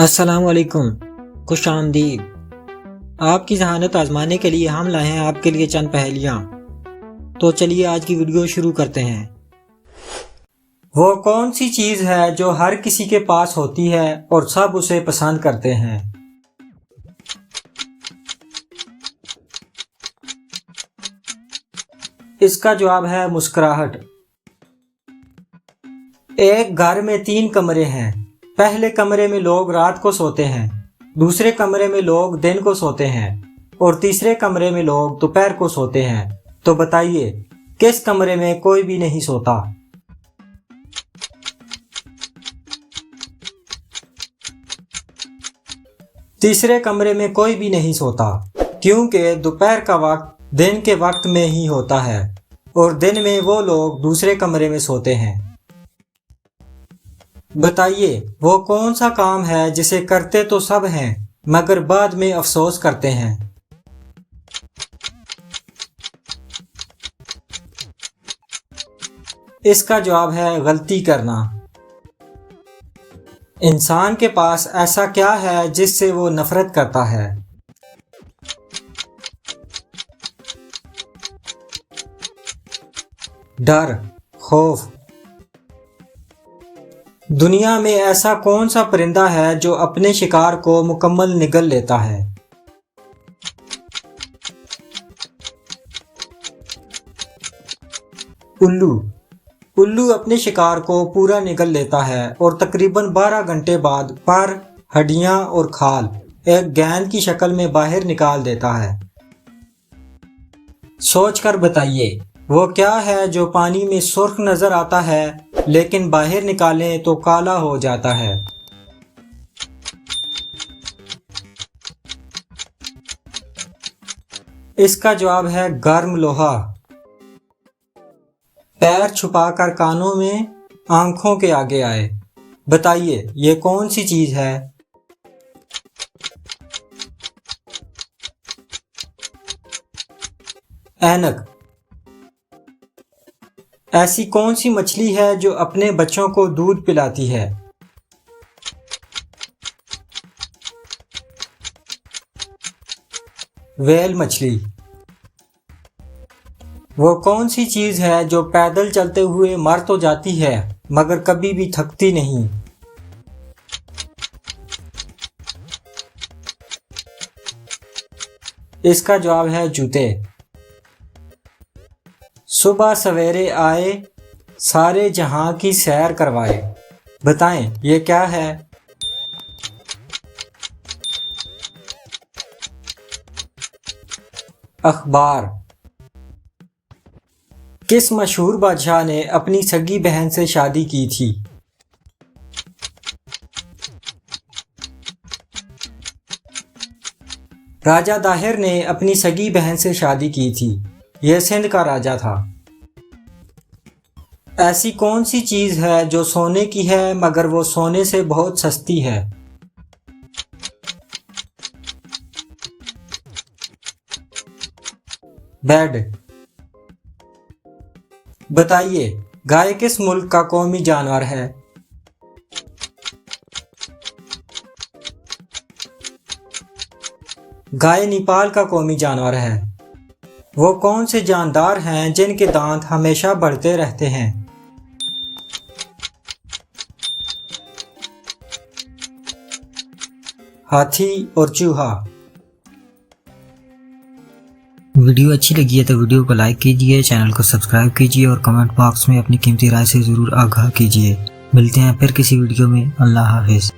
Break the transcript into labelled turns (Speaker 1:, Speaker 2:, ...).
Speaker 1: अस्सलाम वालेकुम, खुश आमदीद। आपकी जहानत आजमाने के लिए हम लाए हैं आपके लिए चंद पहेलियाँ। तो चलिए आज की वीडियो शुरू करते हैं। वो कौन सी चीज़ है जो हर किसी के पास होती है और सब उसे पसंद करते हैं? इसका जवाब है मुस्कुराहट। एक घर में 3 कमरे हैं। पहले कमरे में लोग रात को सोते हैं, दूसरे कमरे में लोग दिन को सोते हैं और तीसरे कमरे में लोग दोपहर को सोते हैं। तो बताइए किस कमरे में कोई भी नहीं सोता? तीसरे कमरे में कोई भी नहीं सोता क्योंकि दोपहर का वक्त दिन के वक्त में ही होता है और दिन में वो लोग दूसरे कमरे में सोते हैं। बताइए वो कौन सा काम है जिसे करते तो सब हैं मगर बाद में अफसोस करते हैं? इसका जवाब है गलती करना। इंसान के पास ऐसा क्या है जिससे वो नफरत करता है? डर, खौफ। दुनिया में ऐसा कौन सा परिंदा है जो अपने शिकार को मुकम्मल निगल लेता है? उल्लू। उल्लू अपने शिकार को पूरा निगल लेता है और तकरीबन 12 घंटे बाद पर, हड्डियां और खाल एक गेंद की शक्ल में बाहर निकाल देता है। सोचकर बताइए वो क्या है जो पानी में सुर्ख नजर आता है लेकिन बाहर निकालें तो काला हो जाता है? इसका जवाब है गर्म लोहा। पैर छुपाकर कानों में आंखों के आगे आए। बताइए ये कौन सी चीज है? ऐनक। ऐसी कौन सी मछली है जो अपने बच्चों को दूध पिलाती है? व्हेल मछली। वो कौन सी चीज है जो पैदल चलते हुए मर तो जाती है मगर कभी भी थकती नहीं? इसका जवाब है जूते। सुबह सवेरे आए, सारे जहां की सैर करवाए। बताएं ये क्या है? अखबार। किस मशहूर बादशाह ने अपनी सगी बहन से शादी की थी? राजा दाहिर ने अपनी सगी बहन से शादी की थी। यह सिंध का राजा था। ऐसी कौन सी चीज है जो सोने की है मगर वो सोने से बहुत सस्ती है? बेड। बताइए गाय किस मुल्क का कौमी जानवर है? गाय नेपाल का कौमी जानवर है। वो कौन से जानदार हैं जिनके दांत हमेशा बढ़ते रहते हैं? हाथी और चूहा।
Speaker 2: वीडियो अच्छी लगी है तो वीडियो को लाइक कीजिए, चैनल को सब्सक्राइब कीजिए और कमेंट बॉक्स में अपनी कीमती राय से ज़रूर आगाह कीजिए। मिलते हैं फिर किसी वीडियो में। अल्लाह हाफिज़।